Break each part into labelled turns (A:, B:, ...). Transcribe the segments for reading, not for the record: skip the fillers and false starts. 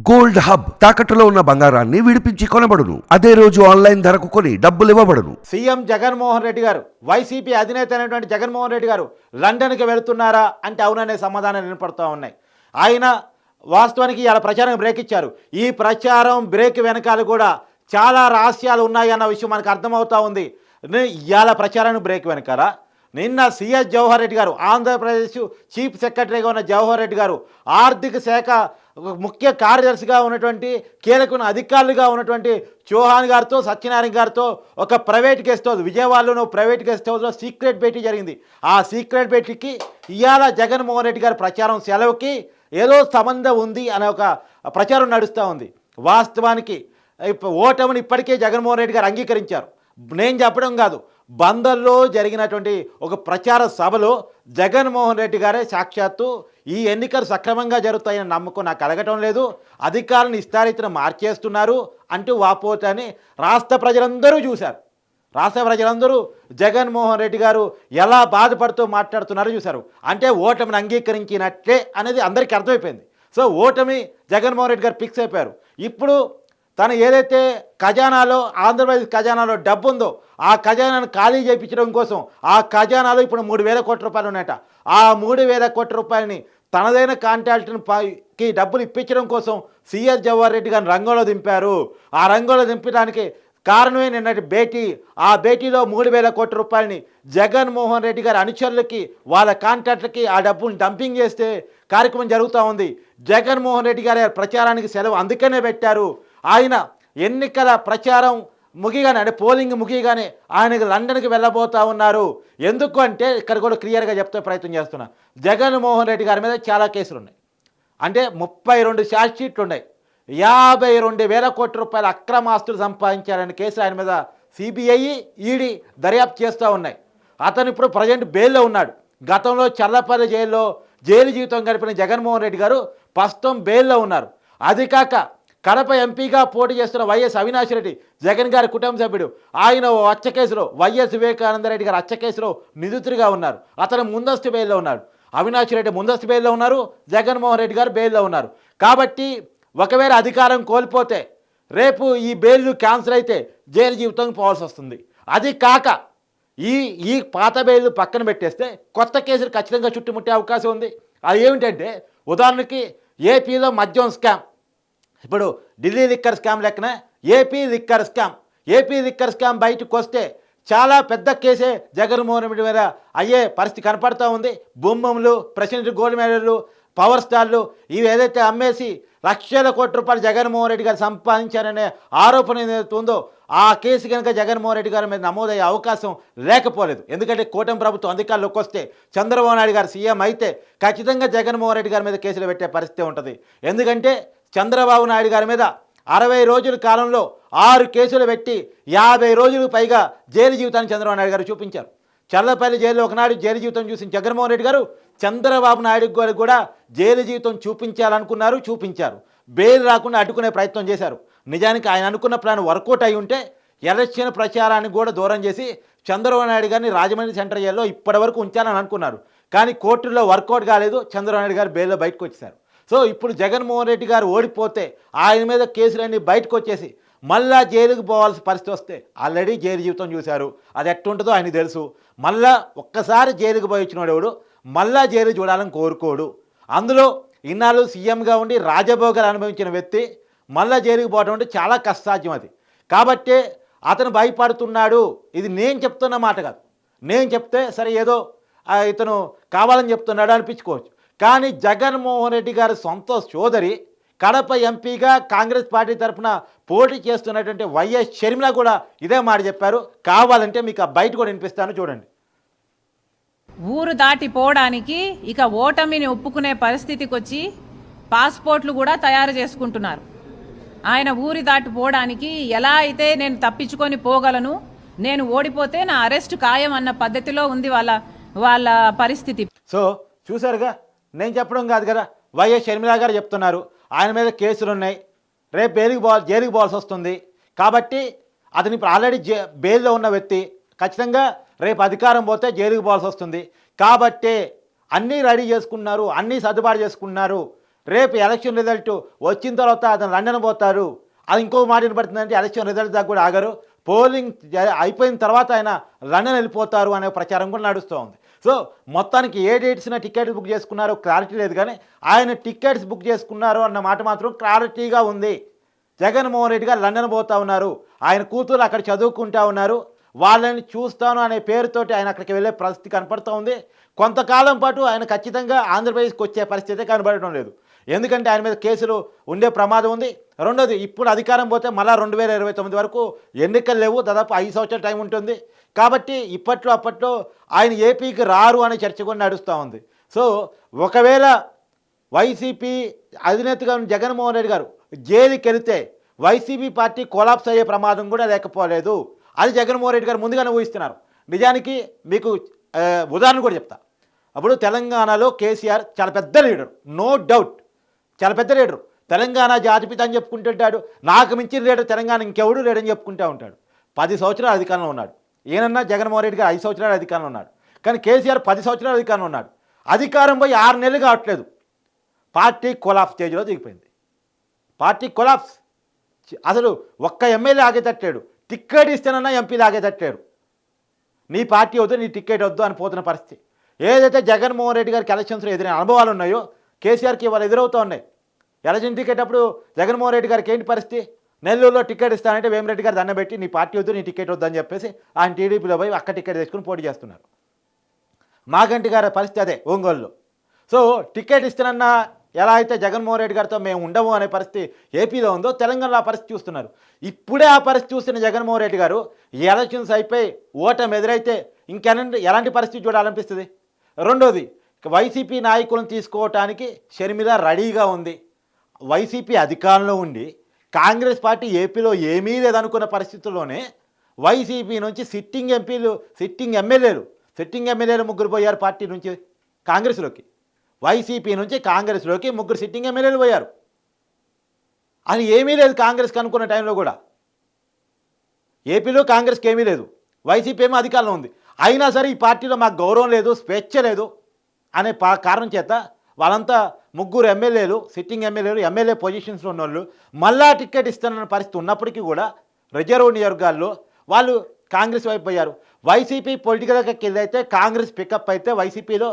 A: Gold hub తాకట్టులో ఉన్న బంగారాన్ని విడిపించి కొనబడును. అదే రోజు ఆన్లైన్ ధరకు కొని డబ్బులు ఇవ్వబడును.
B: సీఎం జగన్మోహన్ రెడ్డి గారు, వైసీపీ అధినేత అయినటువంటి జగన్మోహన్ రెడ్డి గారు లండన్కి వెళుతున్నారా అంటే అవుననే సమాధానాలు వినపడుతూ ఉన్నాయి. ఆయన వాస్తవానికి ఇలా ప్రచారం బ్రేక్ ఇచ్చారు. ఈ ప్రచారం బ్రేక్ వెనకాల కూడా చాలా రహస్యాలు ఉన్నాయి అన్న విషయం మనకు అర్థమవుతూ ఉంది. ఇవాళ ప్రచారానికి బ్రేక్ వెనకాల నిన్న సిఎస్ జవహర్ రెడ్డి గారు, ఆంధ్రప్రదేశ్ చీఫ్ సెక్రటరీగా ఉన్న జవహర్ రెడ్డి గారు, ఆర్థిక శాఖ ముఖ్య కార్యదర్శిగా ఉన్నటువంటి కీలకమైన అధికారులుగా ఉన్నటువంటి చౌహాన్ గారితో, సత్యనారాయణ గారితో ఒక ప్రైవేట్ గెస్ట్ హౌస్, విజయవాడలోని ప్రైవేట్ గెస్ట్ హౌస్లో సీక్రెట్ భేటీ జరిగింది. ఆ సీక్రెట్ భేటీకి ఇవాళ జగన్మోహన్ రెడ్డి గారి ప్రచారం సెలవుకి ఏదో సంబంధం ఉంది అనే ఒక ప్రచారం నడుస్తూ ఉంది. వాస్తవానికి ఓటమిని ఇప్పటికే జగన్మోహన్ రెడ్డి గారు అంగీకరించారు. నేను చెప్పడం కాదు, బందర్లో జరిగినటువంటి ఒక ప్రచార సభలో జగన్మోహన్ రెడ్డి గారే సాక్షాత్తు ఈ ఎన్నికలు సక్రమంగా జరుగుతాయని నమ్మకం నాకు కలగటం లేదు, అధికారులను ఇష్టారీతిన మార్చేస్తున్నారు అంటూ వాపోతని రాష్ట్ర ప్రజలందరూ చూశారు. రాష్ట్ర ప్రజలందరూ జగన్మోహన్ రెడ్డి గారు ఎలా బాధపడుతూ మాట్లాడుతున్నారో చూశారు. అంటే ఓటమిని అంగీకరించినట్లే అనేది అందరికీ అర్థమైపోయింది. సో ఓటమి జగన్మోహన్ రెడ్డి గారు ఫిక్స్ అయిపోయారు. ఇప్పుడు తను ఏదైతే ఖజానాలో, ఆంధ్రప్రదేశ్ ఖజానాలో డబ్బు ఉందో ఆ ఖజానాను ఖాళీ చేయించడం కోసం ఆ ఖజానాలో ఇప్పుడు 3,000 కోట్ల రూపాయలు ఉన్నాయట. ఆ 3,000 కోట్ల రూపాయలని తనదైన కాంట్రాక్ట్కి డబ్బులు ఇప్పించడం కోసం సిఎస్ జవహర్ రెడ్డి గారిని రంగంలో దింపారు. ఆ రంగంలో దింపడానికి కారణమే నిన్నటి భేటీ. ఆ భేటీలో 3,000 కోట్ల రూపాయలని జగన్మోహన్ రెడ్డి గారి అనుచరులకి, వాళ్ళ కాంట్రాక్టులకి ఆ డబ్బును డంపింగ్ చేస్తే కార్యక్రమం జరుగుతూ ఉంది. జగన్మోహన్ రెడ్డి గారి ప్రచారానికి సెలవు అందుకనే పెట్టారు. ఆయన ఎన్నికల ప్రచారం ముగిగానే, అంటే పోలింగ్ ముగిగానే ఆయనకు లండన్కి వెళ్ళబోతూ ఉన్నారు. ఎందుకు అంటే ఇక్కడ కూడా క్లియర్గా చెప్తే ప్రయత్నం చేస్తున్నా. జగన్మోహన్ రెడ్డి గారి మీద చాలా కేసులు ఉన్నాయి. అంటే 32 ఛార్జ్ షీట్లు ఉన్నాయి. 52,000 కోట్ల రూపాయల అక్రమాస్తులు సంపాదించారనే కేసులు ఆయన మీద సిబిఐ, ఈడీ దర్యాప్తు చేస్తూ ఉన్నాయి. అతను ఇప్పుడు ప్రజెంట్ బెయిల్లో ఉన్నాడు. గతంలో చల్లపల్లి జైల్లో జైలు జీవితం గడిపిన జగన్మోహన్ రెడ్డి గారు ప్రస్తుతం బెయిల్లో ఉన్నారు. అది కాక కడప ఎంపీగా పోటీ చేస్తున్న వైఎస్ అవినాష్ రెడ్డి, జగన్ గారి కుటుంబ సభ్యుడు, ఆయన హత్య కేసులో, వైఎస్ వివేకానందరెడ్డి గారి హత్య కేసులో నిందితుడిగా ఉన్నారు. అతను ముందస్తు బెయిల్లో ఉన్నాడు. అవినాష్ రెడ్డి ముందస్తు బెయిల్లో ఉన్నారు, జగన్మోహన్ రెడ్డి గారు బెయిల్లో ఉన్నారు. కాబట్టి ఒకవేళ అధికారం కోల్పోతే రేపు ఈ బెయిల్ క్యాన్సిల్ అయితే జైలు జీవితం పోవాల్సి వస్తుంది. అది కాక ఈ పాత బెయిల్ పక్కన పెట్టేస్తే కొత్త కేసులు ఖచ్చితంగా చుట్టుముట్టే అవకాశం ఉంది. అది ఏమిటంటే, ఉదాహరణకి ఏపీలో మద్యం స్కామ్, ఇప్పుడు ఢిల్లీ లిక్కర్ స్కామ్ లెక్కన ఏపీ లిక్కర్ స్కామ్ బయటకు వస్తే చాలా పెద్ద కేసే జగన్మోహన్ రెడ్డి మీద అయ్యే పరిస్థితి కనపడుతూ ఉంది. భూములు, ప్రెసిడెంట్ గోల్డ్ మెడల్లు, పవర్ స్టార్లు ఇవి ఏదైతే అమ్మేసి లక్షల కోట్ల రూపాయలు జగన్మోహన్ రెడ్డి గారు సంపాదించారనే ఆరోపణ ఏదైతే ఉందో ఆ కేసు కనుక జగన్మోహన్ రెడ్డి గారి మీద నమోదయ్యే అవకాశం లేకపోలేదు. ఎందుకంటే కూటమి ప్రభుత్వం అధికారంలోకి వస్తే, చంద్రబాబు నాయుడు గారు సీఎం అయితే ఖచ్చితంగా జగన్మోహన్ రెడ్డి గారి మీద కేసులు పెట్టే పరిస్థితి ఉంటుంది. ఎందుకంటే చంద్రబాబు నాయుడు గారి మీద 60 రోజుల కాలంలో 6 కేసులు పెట్టి 50 రోజులకు పైగా జైలు జీవితాన్ని చంద్రబాబు నాయుడు గారు చూపించారు. చల్లపల్లి జైల్లో ఒకనాడు జైలు జీవితం చూసిన జగన్మోహన్ రెడ్డి గారు చంద్రబాబు నాయుడు గారు కూడా జైలు జీవితం చూపించారు. బెయిల్ రాకుండా అడ్డుకునే ప్రయత్నం చేశారు. నిజానికి ఆయన అనుకున్న ప్లాన్ వర్కౌట్ అయి ఉంటే ఎలక్షన్ ప్రచారాన్ని కూడా దూరం చేసి చంద్రబాబు నాయుడు గారిని రాజమండ్రి సెంట్రల్ జైల్లో ఇప్పటివరకు ఉంచాలని అనుకున్నారు. కానీ కోర్టులో వర్కౌట్ కాలేదు. చంద్రబాబు నాయుడు గారు బెయిల్లో బయటకు వచ్చేశారు. సో ఇప్పుడు జగన్మోహన్ రెడ్డి గారు ఓడిపోతే ఆయన మీద కేసులన్నీ బయటకు వచ్చేసి మళ్ళా జైలుకు పోవాల్సిన పరిస్థితి వస్తే, ఆల్రెడీ జైలు జీవితం చూశారు, అది ఎట్టుంటుందో ఆయనకు తెలుసు. మళ్ళా ఒక్కసారి జైలుకు పోయి వచ్చినవాడు ఎవడు మళ్ళా జైలు చూడాలని కోరుకోడు. అందులో ఇన్నాళ్ళు సీఎంగా ఉండి రాజభోగాలు అనుభవించిన వ్యక్తి మళ్ళా జైలుకు పోవడం అంటే చాలా కష్టసాధ్యం అది. కాబట్టే అతను భయపడుతున్నాడు. ఇది నేను చెప్తున్న మాట కాదు. నేను చెప్తే సరే ఏదో ఇతను కావాలని చెప్తున్నాడు అనిపించుకోవచ్చు. కానీ జగన్మోహన్ రెడ్డి గారి సొంత సోదరి, కడప ఎంపీగా కాంగ్రెస్ పార్టీ తరఫున పోటీ చేస్తున్నటువంటి వైఎస్ షర్మిల కూడా ఇదే మాట చెప్పారు. కావాలంటే మీకు ఆ బయట కూడా వినిపిస్తాను, చూడండి.
C: ఊరు దాటిపోవడానికి ఇక ఓటమిని ఒప్పుకునే పరిస్థితికి వచ్చి పాస్పోర్ట్లు కూడా తయారు చేసుకుంటున్నారు. ఆయన ఊరి దాటిపోవడానికి ఎలా అయితే నేను తప్పించుకొని పోగలను, నేను ఓడిపోతే నా అరెస్ట్ ఖాయం అన్న పద్ధతిలో ఉంది వాళ్ళ పరిస్థితి.
B: సో చూసారుగా, నేను చెప్పడం కాదు కదా, వైఎస్ షర్మిల గారు చెప్తున్నారు. ఆయన మీద కేసులు ఉన్నాయి, రేపు జైలుకి పోవాల్సి వస్తుంది. కాబట్టి అతని ఇప్పుడు ఆల్రెడీ బెయిల్లో ఉన్న వ్యక్తి ఖచ్చితంగా రేపు అధికారం పోతే జైలుకి పోవాల్సి వస్తుంది. కాబట్టే అన్నీ రెడీ చేసుకున్నారు, అన్నీ సర్దుబాటు చేసుకున్నారు. రేపు ఎలక్షన్ రిజల్ట్ వచ్చిన తర్వాత అతను లండన్ పోతారు. అది ఇంకో మాట వినపడుతుందంటే ఎలక్షన్ రిజల్ట్ దాకా కూడా ఆగరు, పోలింగ్ అయిపోయిన తర్వాత ఆయన లండన్ వెళ్ళిపోతారు అనే ప్రచారం కూడా నడుస్తూ ఉంది. సో మొత్తానికి ఏ డేట్స్న టికెట్ బుక్ చేసుకున్నారో క్లారిటీ లేదు, కానీ ఆయన టికెట్స్ బుక్ చేసుకున్నారు అన్న మాట మాత్రం క్లారిటీగా ఉంది. జగన్మోహన్ రెడ్డి గారు లండన్ పోతూ ఉన్నారు, ఆయన కూతురు అక్కడ చదువుకుంటూ ఉన్నారు, వాళ్ళని చూస్తాను అనే పేరుతోటి ఆయన అక్కడికి వెళ్ళే పరిస్థితి కనపడుతూ ఉంది. కొంతకాలం పాటు ఆయన ఖచ్చితంగా ఆంధ్రప్రదేశ్కి వచ్చే పరిస్థితి కనబడటం లేదు, ఎందుకంటే ఆయన మీద కేసులు ఉండే ప్రమాదం ఉంది. రెండోది, ఇప్పుడు అధికారం పోతే మళ్ళీ 2029 వరకు ఎన్నికలు లేవు, దాదాపు 5 సంవత్సరాల టైం ఉంటుంది. కాబట్టి అప్పట్లో ఆయన ఏపీకి రారు అనే చర్చ కూడా నడుస్తూ ఉంది. సో ఒకవేళ వైసీపీ అధినేతగా ఉన్న జగన్మోహన్ రెడ్డి గారు జైలుకి వెళితే వైసీపీ పార్టీ కొలాప్స్ అయ్యే ప్రమాదం కూడా లేకపోలేదు. అది జగన్మోహన్ రెడ్డి గారు ముందుగానే ఊహిస్తున్నారు. నిజానికి మీకు ఉదాహరణ కూడా చెప్తా. అప్పుడు తెలంగాణలో కేసీఆర్ చాలా పెద్ద లీడర్, నో డౌట్ చాలా పెద్ద లీడరు, తెలంగాణ జాతిపిత అని చెప్పుకుంటుంటాడు, నాకు మించిన లీడర్ తెలంగాణ ఇంకెవడు లేడని చెప్పుకుంటూ ఉంటాడు. 10 సంవత్సరాలు అధికారంలో ఉన్నాడు. ఈయనన్నా జగన్మోహన్ రెడ్డి గారు 5 సంవత్సరాలు అధికారంలో ఉన్నాడు, కానీ కేసీఆర్ 10 సంవత్సరాలు అధికారంలో ఉన్నాడు. అధికారం పోయి 6 నెలలు కావట్లేదు, పార్టీ కొలాప్స్ స్టేజ్లో దిగిపోయింది. Party collapse. అసలు ఒక్క ఎమ్మెల్యే ఆగేటట్లేడు, టిక్కెట్ ఇస్తేనన్నా ఎంపీలు ఆగేటట్లేడు. నీ పార్టీ వద్దు, నీ టిక్కెట్ వద్దు అని పోతున్న పరిస్థితి. ఏదైతే జగన్మోహన్ రెడ్డి గారికి ఎలక్షన్స్లో ఎదురైన అనుభవాలు ఉన్నాయో కేసీఆర్కి ఇవాళ ఎదురవుతూ ఉన్నాయి. ఎలక్షన్ టికెట్ అప్పుడు జగన్మోహన్ రెడ్డి గారికి ఏంటి పరిస్థితి? నెల్లూరులో టికెట్ ఇస్తానంటే వేమిరెడ్డి గారు దండం పెట్టి నీ పార్టీ వద్దు, నీ టికెట్ వద్దు అని చెప్పేసి ఆయన టీడీపీలో పోయి అక్క టికెట్ తెచ్చుకుని పోటీ చేస్తున్నారు. మాగంటి గారి పరిస్థితి అదే ఒంగోలులో. సో టికెట్ ఇస్తానన్నా ఎలా అయితే జగన్మోహన్ రెడ్డి గారితో మేము ఉండము అనే పరిస్థితి ఏపీలో ఉందో, తెలంగాణలో ఆ పరిస్థితి చూస్తున్నారు. ఇప్పుడే ఆ పరిస్థితి చూస్తున్న జగన్మోహన్ రెడ్డి గారు ఎలక్షన్స్ అయిపోయి ఓటమి ఎదురైతే ఎలాంటి పరిస్థితి చూడాలనిపిస్తుంది? రెండోది, వైసీపీ నాయకులను తీసుకోవటానికి షర్మిల రెడీగా ఉంది. వైసీపీ అధికారంలో ఉండి కాంగ్రెస్ పార్టీ ఏపీలో ఏమీ లేదనుకున్న పరిస్థితుల్లోనే వైసీపీ నుంచి సిట్టింగ్ ఎమ్మెల్యేలు 3 పోయారు పార్టీ నుంచి కాంగ్రెస్లోకి. వైసీపీ నుంచి కాంగ్రెస్లోకి 3 సిట్టింగ్ ఎమ్మెల్యేలు పోయారు. అది ఏమీ లేదు కాంగ్రెస్కి అనుకున్న టైంలో కూడా. ఏపీలో కాంగ్రెస్కి ఏమీ లేదు, వైసీపీ ఏమో అధికారంలో ఉంది. అయినా సరే ఈ పార్టీలో మాకు గౌరవం లేదు, స్వేచ్ఛ లేదు అనే కారణం చేత వాళ్ళంతా 3 ఎమ్మెల్యేలు, సిట్టింగ్ ఎమ్మెల్యేలు, ఎమ్మెల్యే పొజిషన్స్లో ఉన్న వాళ్ళు మళ్ళా టికెట్ ఇస్తున్న పరిస్థితి ఉన్నప్పటికీ కూడా రిజర్వ్ నియోజకవర్గాల్లో వాళ్ళు కాంగ్రెస్ వైపు పోయారు. వైసీపీ పొలిటికల్గా కిందైతే కాంగ్రెస్ పికప్ అయితే వైసీపీలో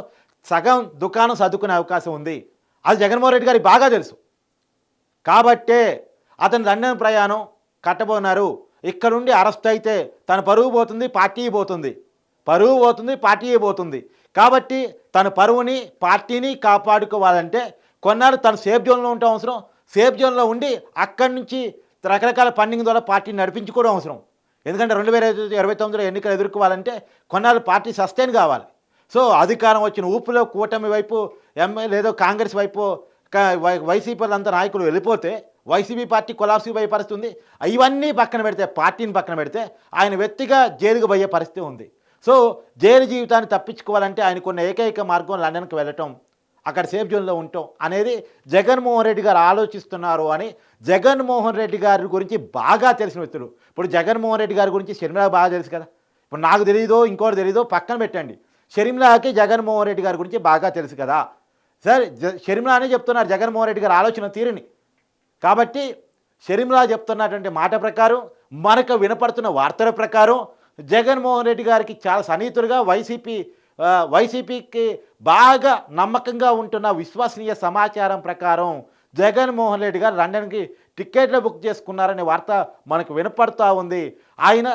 B: సగం దుకాణం సర్దుకునే అవకాశం ఉంది. అది జగన్మోహన్ రెడ్డి గారికి బాగా తెలుసు. కాబట్టే అతను లండన్ ప్రయాణం కట్టబోన్నారు. ఇక్కడ నుండి అరెస్ట్ అయితే తన పరువు పోతుంది, పార్టీ పోతుంది. కాబట్టి తన పరువుని, పార్టీని కాపాడుకోవాలంటే కొన్నాళ్ళు తను సేఫ్ జోన్లో ఉండటం అవసరం. సేఫ్ జోన్లో ఉండి అక్కడి నుంచి రకరకాల ఫండింగ్ ద్వారా పార్టీని నడిపించుకోవడం అవసరం. ఎందుకంటే 2029లో ఎన్నికలు ఎదుర్కోవాలంటే కొన్నాళ్ళు పార్టీ సస్టైన్ కావాలి. సో అధికారం వచ్చిన ఊపులో కూటమి వైపు లేదో కాంగ్రెస్ వైపు వైసీపీ అంతా నాయకులు వెళ్ళిపోతే వైసీపీ పార్టీ కొలాప్స్ పోయే పరిస్థితి ఉంది. ఇవన్నీ పక్కన పెడితే, పార్టీని పక్కన పెడితే ఆయన వ్యక్తిగా జైలుకు పోయే పరిస్థితి ఉంది. సో జైలు జీవితాన్ని తప్పించుకోవాలంటే ఆయనకున్న ఏకైక మార్గం లండన్కి వెళ్ళటం, అక్కడ సేఫ్ జోన్లో ఉండటం అనేది జగన్మోహన్ రెడ్డి గారు ఆలోచిస్తున్నారు అని జగన్మోహన్ రెడ్డి గారి గురించి బాగా తెలిసిన వ్యక్తులు. ఇప్పుడు జగన్మోహన్ రెడ్డి గారి గురించి షర్మిల బాగా తెలుసు కదా. ఇప్పుడు నాకు తెలియదో ఇంకోటి తెలియదో పక్కన పెట్టండి, షర్మిలకి జగన్మోహన్ రెడ్డి గారి గురించి బాగా తెలుసు కదా. సరే, షర్మిల అనే చెప్తున్నారు జగన్మోహన్ రెడ్డి గారి ఆలోచన తీరుని. కాబట్టి షర్మిల చెప్తున్నటువంటి మాట ప్రకారం, మనకు వినపడుతున్న వార్తల ప్రకారం జగన్మోహన్ రెడ్డి గారికి చాలా సన్నిహితులుగా వైసీపీకి బాగా నమ్మకంగా ఉంటున్న విశ్వసనీయ సమాచారం ప్రకారం జగన్మోహన్ రెడ్డి గారు లండన్కి టికెట్లు బుక్ చేసుకున్నారనే వార్త మనకు వినపడుతూ ఉంది. ఆయన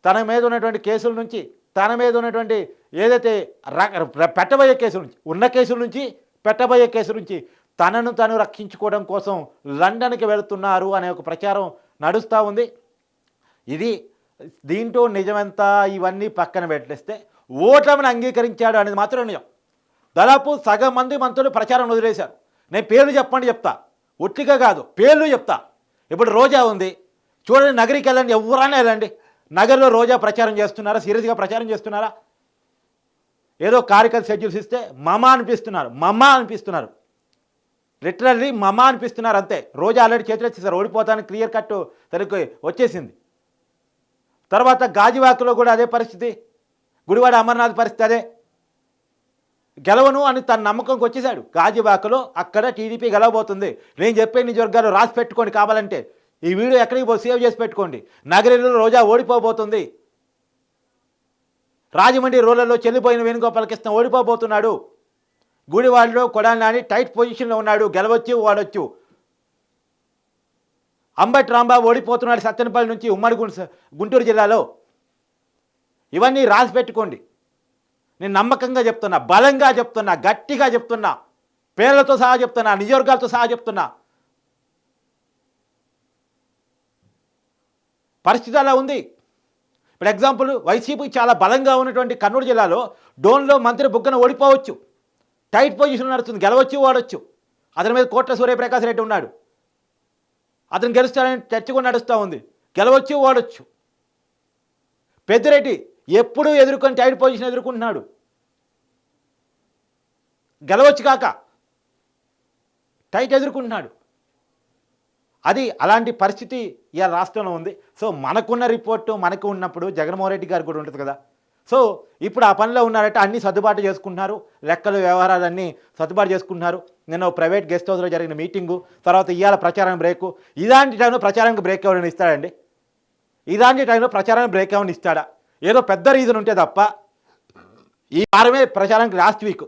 B: తన మీద ఉన్నటువంటి కేసుల నుంచి, తన మీద ఉన్నటువంటి ఏదైతే పెట్టబోయే కేసుల నుంచి తనను తను రక్షించుకోవడం కోసం లండన్కి వెళుతున్నారు అనే ఒక ప్రచారం నడుస్తూ ఉంది. దీంట్లో నిజమంతా ఇవన్నీ పక్కన పెట్టేస్తే ఓటమిని అంగీకరించాడు అనేది మాత్రం నిజం. దాదాపు సగం మంది మంత్రులు ప్రచారం వదిలేశారు. నేను పేర్లు చెప్తా, ఒట్టిగా కాదు, పేర్లు చెప్తా. ఇప్పుడు రోజా ఉంది చూడండి, నగరికి వెళ్ళండి, ఎవరైనా వెళ్ళండి, నగర్లో రోజా ప్రచారం చేస్తున్నారా? సీరియస్గా ప్రచారం చేస్తున్నారా? ఏదో కార్యకర్త షెడ్యూల్స్ ఇస్తే మమా అనిపిస్తున్నారు, లిటరల్లీ మమా అనిపిస్తున్నారు అంతే. రోజా ఆల్రెడీ చేతులు వచ్చేసారు, ఓడిపోతానికి క్లియర్ కట్ తనకు వచ్చేసింది. తర్వాత గాజువాకలో కూడా అదే పరిస్థితి, గుడివాడ అమర్నాథ్ పరిస్థితి అదే. గెలవను అని తన నమ్మకంకి వచ్చేసాడు. గాజువాకలో అక్కడ టీడీపీ గెలవబోతుంది. నేను చెప్పే నియోజకవర్గాలు రాసి పెట్టుకోండి, కావాలంటే ఈ వీడియో ఎక్కడికి సేవ్ చేసి పెట్టుకోండి. నగరిలో రోజా ఓడిపోబోతుంది. రాజమండ్రి రూరల్లో చెల్లిపోయిన వేణుగోపాలకృష్ణ ఓడిపోబోతున్నాడు. గుడివాడలో కొడాలి నాని టైట్ పొజిషన్లో ఉన్నాడు, గెలవచ్చు వాడొచ్చు. అంబటి రాంబాబు ఓడిపోతున్నాడు సత్తెనపల్లి నుంచి ఉమ్మడి గుంటూరు జిల్లాలో. ఇవన్నీ రాసి పెట్టుకోండి. నేను నమ్మకంగా చెప్తున్నా, బలంగా చెప్తున్నా, గట్టిగా చెప్తున్నా, పేర్లతో సహా చెప్తున్నా, నియోజకవర్గాలతో సహా చెప్తున్నా. పరిస్థితి అలా ఉంది. ఇప్పుడు ఎగ్జాంపుల్ వైసీపీ చాలా బలంగా ఉన్నటువంటి కర్నూలు జిల్లాలో డోన్లో మంత్రి బుగ్గన ఓడిపోవచ్చు. టైట్ పొజిషన్ నడుస్తుంది, గెలవచ్చు వాడొచ్చు. అతని మీద కోట్ల సూర్యప్రకాశ్ రెడ్డి ఉన్నాడు. అతను గెలుస్తాడని చర్చ కూడా నడుస్తూ ఉంది. గెలవచ్చు వాడొచ్చు. పెద్దిరెడ్డి ఎప్పుడూ ఎదుర్కొని టైట్ పొజిషన్ ఎదుర్కొంటున్నాడు, గెలవచ్చు కాక టైట్ ఎదుర్కొంటున్నాడు. అది అలాంటి పరిస్థితి ఇవాళ రాష్ట్రంలో ఉంది. సో మనకున్న రిపోర్టు మనకు ఉన్నప్పుడు జగన్మోహన్ రెడ్డి గారు కూడా ఉంటుంది కదా. సో ఇప్పుడు ఆ పనిలో ఉన్నారంటే అన్నీ సర్దుబాటు చేసుకుంటున్నారు, లెక్కలు వ్యవహారాలన్నీ సర్దుబాటు చేసుకుంటున్నారు. నిన్న ప్రైవేట్ గెస్ట్ హౌస్లో జరిగిన మీటింగు, తర్వాత ఇవాళ ప్రచారం బ్రేకు. ఇలాంటి టైంలో ప్రచారానికి బ్రేక్ ఎవరైనా ఇస్తాడండి? ఇలాంటి టైంలో ప్రచారానికి బ్రేక్ ఏమైనా ఇస్తాడా? ఏదో పెద్ద రీజన్ ఉంటే తప్ప. ఈ వారమే ప్రచారానికి లాస్ట్ వీక్,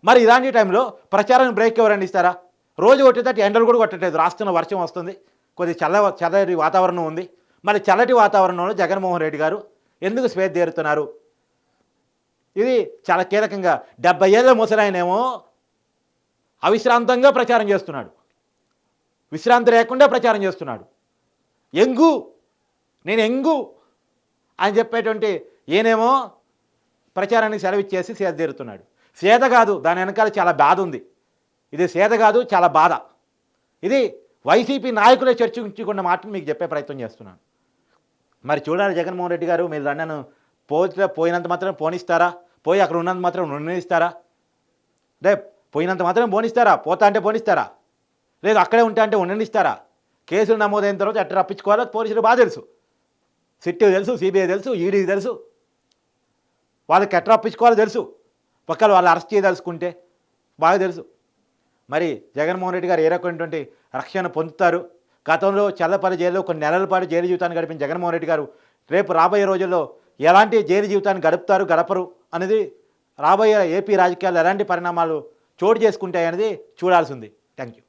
B: మరి ఇలాంటి టైంలో ప్రచారానికి బ్రేక్ ఎవరైనా ఇస్తారా? రోజు కొట్టేటట్టు ఎండలు కూడా కొట్టట్లేదు. రాష్ట్రంలో వర్షం వస్తుంది, కొద్ది చల్లటి వాతావరణం ఉంది. మరి చల్లటి వాతావరణంలో జగన్మోహన్ రెడ్డి గారు ఎందుకు స్వేచ్ఛ తీరుతున్నారు? ఇది చాలా కీలకంగా. 70 ఏళ్ళ ముసలాయనేమో అవిశ్రాంతంగా ప్రచారం చేస్తున్నాడు, విశ్రాంతి లేకుండా ప్రచారం చేస్తున్నాడు. నేను ఎంగు అని చెప్పేటువంటి ఈయనేమో ప్రచారాన్ని సెలవిచ్చేసి సేద తీరుతున్నాడు. సేద కాదు, దాని వెనకాల చాలా బాధ ఉంది. ఇది సేద కాదు, చాలా బాధ. ఇది వైసీపీ నాయకులే చర్చించుకున్న మాటను మీకు చెప్పే ప్రయత్నం చేస్తున్నాను. మరి చూడాలి జగన్మోహన్ రెడ్డి గారు, మీరు నన్ను పోయినంత మాత్రం పోనిస్తారా? పోయి అక్కడ ఉన్నంత మాత్రం నిర్ణయిస్తారా? రేపు పోయినంత మాత్రం పోనిస్తారా? పోతా అంటే పోనిస్తారా? లేదు అక్కడే ఉంటా అంటే ఉండనిస్తారా? కేసులు నమోదైన తర్వాత ఎట్లా రప్పించుకోవాలో పోలీసులు బాగా తెలుసు. సిట్టు తెలుసు, సిబిఐ తెలుసు, ఈడీకి తెలుసు. వాళ్ళకి ఎట్లా రప్పించుకోవాలో తెలుసు. పక్కన వాళ్ళు అరెస్ట్ చేయదలుచుకుంటే బాగా తెలుసు. మరి జగన్మోహన్ రెడ్డి గారు ఏ రకమైనటువంటి రక్షణ పొందుతారు? గతంలో చల్లపల్లి జైల్లో కొన్ని నెలల పాటు జైలు జీవితాన్ని గడిపిన జగన్మోహన్ రెడ్డి గారు రేపు రాబోయే రోజుల్లో ఎలాంటి జైలు జీవితాన్ని గడపరు అనేది రాబోయే ఏపీ రాజకీయాల్లో ఎలాంటి పరిణామాలు చోటు చేసుకుంటాయనేది చూడాల్సి ఉంది. Thank you.